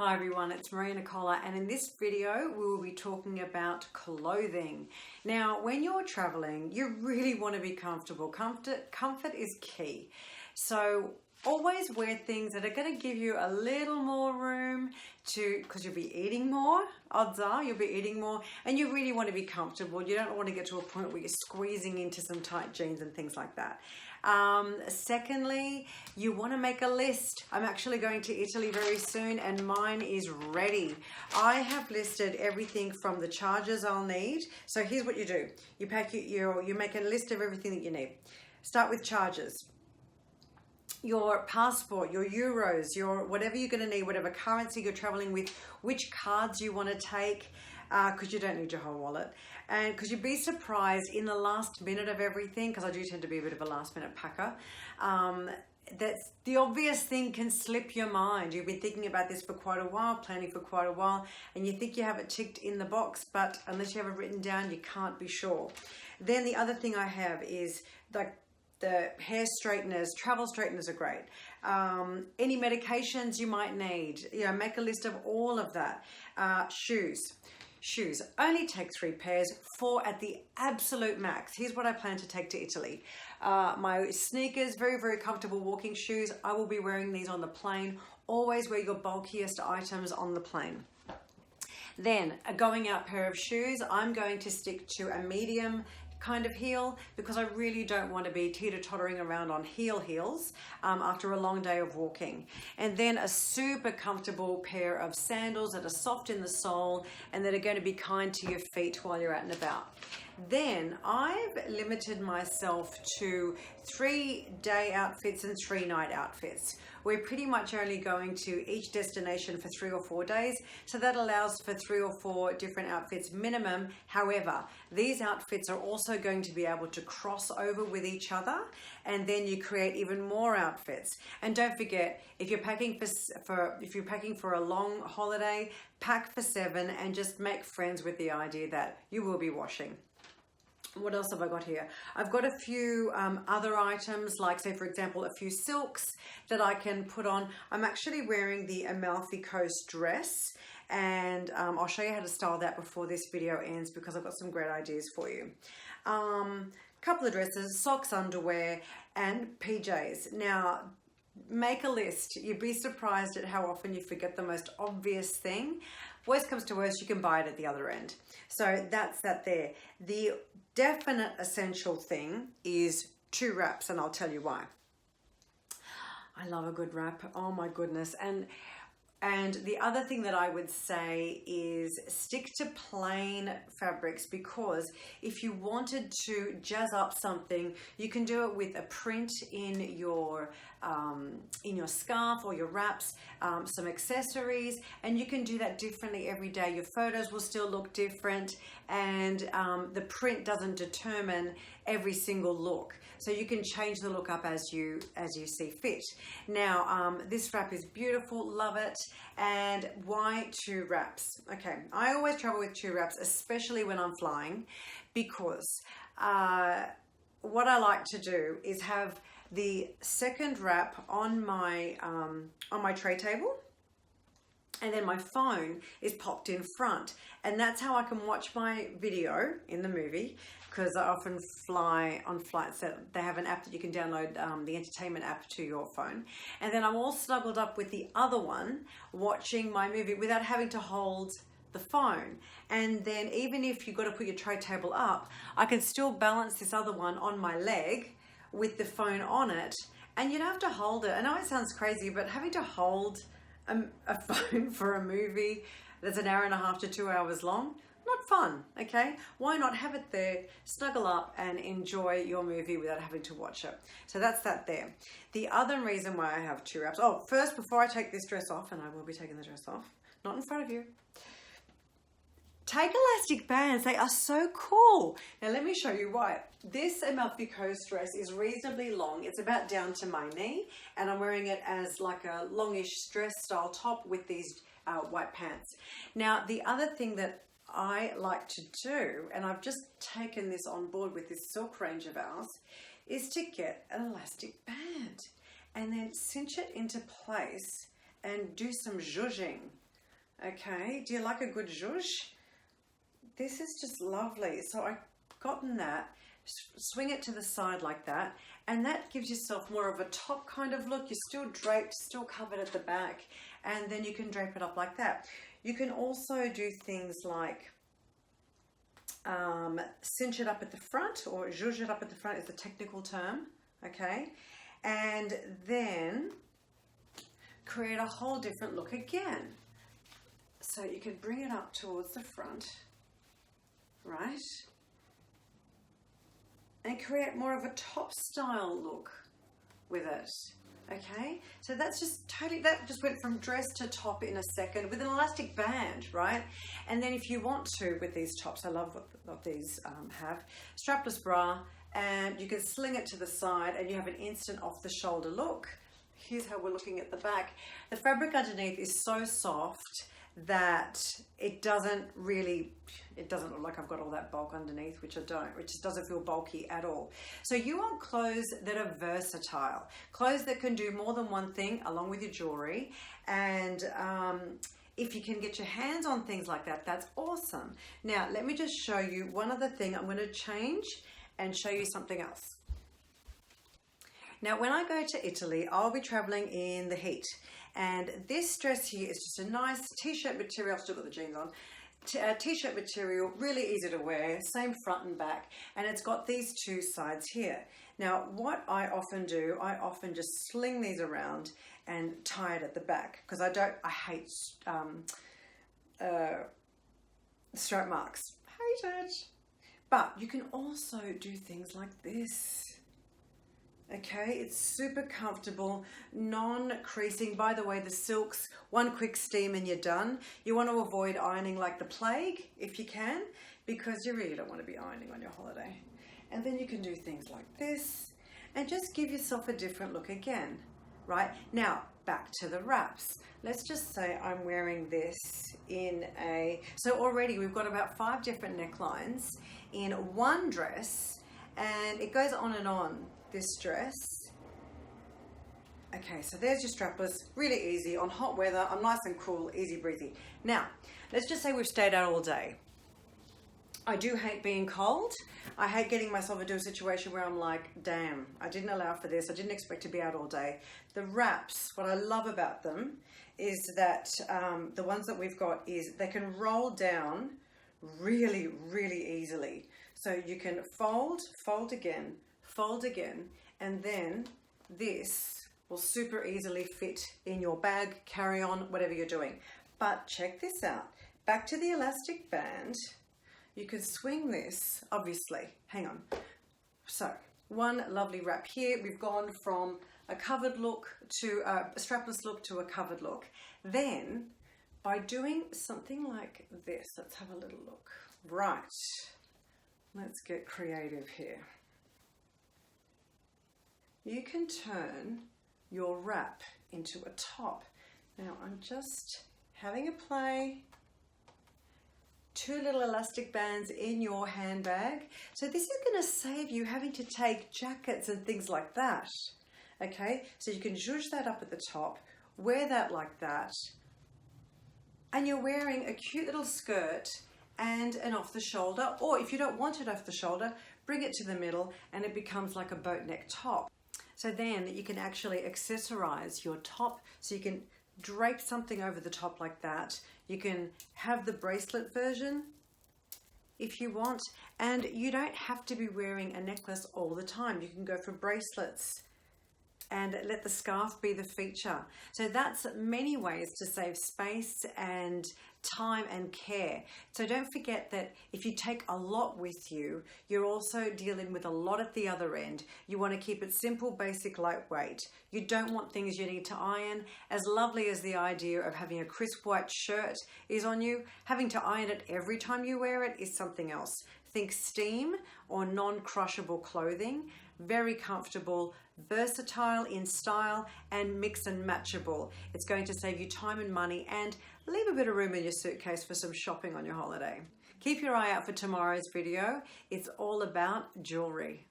Hi everyone, it's Nicola, and in this video we will be talking about clothing. Now, when you're traveling, you really want to be comfortable. Comfort is key. So always wear things that are going to give you a little more room because you'll be eating more. Odds are you'll be eating more, and you really want to be comfortable. You don't want to get to a point where you're squeezing into some tight jeans and things like that. Secondly, you want to make a list. I'm actually going to Italy very soon and mine is ready. I have listed everything from the chargers I'll need. So here's what you do. You make a list of everything that you need. Start with chargers. Your passport, your euros, your whatever you're going to need, whatever currency you're traveling with, which cards you want to take, because you don't need your whole wallet. And because you'd be surprised in the last minute of everything, because I do tend to be a bit of a last minute packer, that's the obvious thing can slip your mind. You've been thinking about this for quite a while, planning for quite a while, and you think you have it ticked in the box, but unless you have it written down, you can't be sure. Then the other thing I have is like the hair straighteners. Travel straighteners are great. Any medications you might need, make a list of all of that. Shoes, only take 3 pairs, 4 at the absolute max. Here's what I plan to take to Italy. My sneakers, very, very comfortable walking shoes. I will be wearing these on the plane. Always wear your bulkiest items on the plane. Then a going out pair of shoes, I'm going to stick to a medium kind of heel because I really don't want to be teeter-tottering around on heels after a long day of walking. And then a super comfortable pair of sandals that are soft in the sole and that are going to be kind to your feet while you're out and about. Then I've limited myself to 3-day outfits and 3-night outfits. We're pretty much only going to each destination for 3 or 4 days, so that allows for 3 or 4 different outfits minimum. However, these outfits are also going to be able to cross over with each other, and then you create even more outfits. And don't forget, if you're packing for a long holiday, pack for 7 and just make friends with the idea that you will be washing. What else have I got here? I've got a few other items, like say for example a few silks that I can put on. I'm actually wearing the Amalfi Coast dress, and I'll show you how to style that before this video ends because I've got some great ideas for you. Couple of dresses, socks, underwear, and PJs. Now, make a list. You'd be surprised at how often you forget the most obvious thing. Worst comes to worst, you can buy it at the other end. So that's that there. The definite essential thing is 2 wraps, and I'll tell you why. I love a good wrap. Oh my goodness. And the other thing that I would say is stick to plain fabrics, because if you wanted to jazz up something, you can do it with a print in your scarf or your wraps, some accessories, and you can do that differently every day. Your photos will still look different, and the print doesn't determine every single look. So you can change the look up as you see fit. Now, this wrap is beautiful, love it. And why 2 wraps? Okay, I always travel with 2 wraps, especially when I'm flying, because what I like to do is have the second wrap on my tray table, and then my phone is popped in front, and that's how I can watch my video in the movie, because I often fly on flights that they have an app that you can download, the entertainment app, to your phone, and then I'm all snuggled up with the other one watching my movie without having to hold the phone. And then even if you've got to put your tray table up, I can still balance this other one on my leg with the phone on it, and you don't have to hold it. I know it sounds crazy, but having to hold a phone for a movie that's 1.5 hours to 2 hours long, not fun, okay? Why not have it there, snuggle up and enjoy your movie without having to watch it? So that's that there. The other reason why I have 2 wraps, first, before I take this dress off, and I will be taking the dress off, not in front of you, take elastic bands. They are so cool. Now let me show you why. This Amalfi Coast dress is reasonably long. It's about down to my knee, and I'm wearing it as like a longish dress style top with these white pants. Now the other thing that I like to do, and I've just taken this on board with this silk range of ours, is to get an elastic band and then cinch it into place and do some zhuzhing. Okay, do you like a good zhuzh? This is just lovely. So I've gotten that, swing it to the side like that, and that gives yourself more of a top kind of look. You're still draped, still covered at the back, and then you can drape it up like that. You can also do things like cinch it up at the front, or zhuzh it up at the front is the technical term, okay? And then create a whole different look again. So you can bring it up towards the front, right? And create more of a top style look with it, okay? So that's just totally, that just went from dress to top in a second with an elastic band, right? And then if you want to, with these tops, I love what these have, strapless bra, and you can sling it to the side and you have an instant off the shoulder look. Here's how we're looking at the back. The fabric underneath is so soft that it doesn't look like I've got all that bulk underneath, which I don't, which just doesn't feel bulky at all. So you want clothes that are versatile, clothes that can do more than one thing along with your jewelry. And if you can get your hands on things like that, that's awesome. Now, let me just show you one other thing. I'm going to change and show you something else. Now, when I go to Italy, I'll be traveling in the heat. And this dress here is just a nice t-shirt material. I've still got the jeans on. T-shirt material, really easy to wear, same front and back. And it's got these two sides here. Now, what I often do, I often just sling these around and tie it at the back. Because I hate strap marks. Hate it. But you can also do things like this. Okay, it's super comfortable, non-creasing. By the way, the silks, one quick steam and you're done. You want to avoid ironing like the plague if you can, because you really don't want to be ironing on your holiday. And then you can do things like this and just give yourself a different look again, right? Now, back to the wraps. Let's just say I'm wearing this in so already we've got about 5 different necklines in one dress, and it goes on and on. This dress. Okay, so there's your strapless, really easy on hot weather. I'm nice and cool, easy breezy. Now, let's just say we've stayed out all day. I do hate being cold. I hate getting myself into a situation where I'm like, damn, I didn't allow for this. I didn't expect to be out all day. The wraps, what I love about them is that the ones that we've got is they can roll down really, really easily. So you can fold again, and then this will super easily fit in your bag, carry on, whatever you're doing. But check this out. Back to the elastic band. You can swing this, obviously. Hang on. So, one lovely wrap here. We've gone from a covered look to a strapless look to a covered look. Then, by doing something like this, let's have a little look. Right. Let's get creative here. You can turn your wrap into a top. Now I'm just having a play. 2 little elastic bands in your handbag. So this is going to save you having to take jackets and things like that. Okay, so you can zhuzh that up at the top, wear that like that, and you're wearing a cute little skirt and an off the shoulder, or if you don't want it off the shoulder, bring it to the middle and it becomes like a boat neck top. So then you can actually accessorize your top, so you can drape something over the top like that. You can have the bracelet version if you want, and you don't have to be wearing a necklace all the time. You can go for bracelets and let the scarf be the feature. So that's many ways to save space and time and care. So don't forget that if you take a lot with you, you're also dealing with a lot at the other end. You want to keep it simple, basic, lightweight. You don't want things you need to iron. As lovely as the idea of having a crisp white shirt is on you, having to iron it every time you wear it is something else. Think steam or non-crushable clothing. Very comfortable, versatile in style, and mix and matchable. It's going to save you time and money and leave a bit of room in your suitcase for some shopping on your holiday. Keep your eye out for tomorrow's video. It's all about jewelry.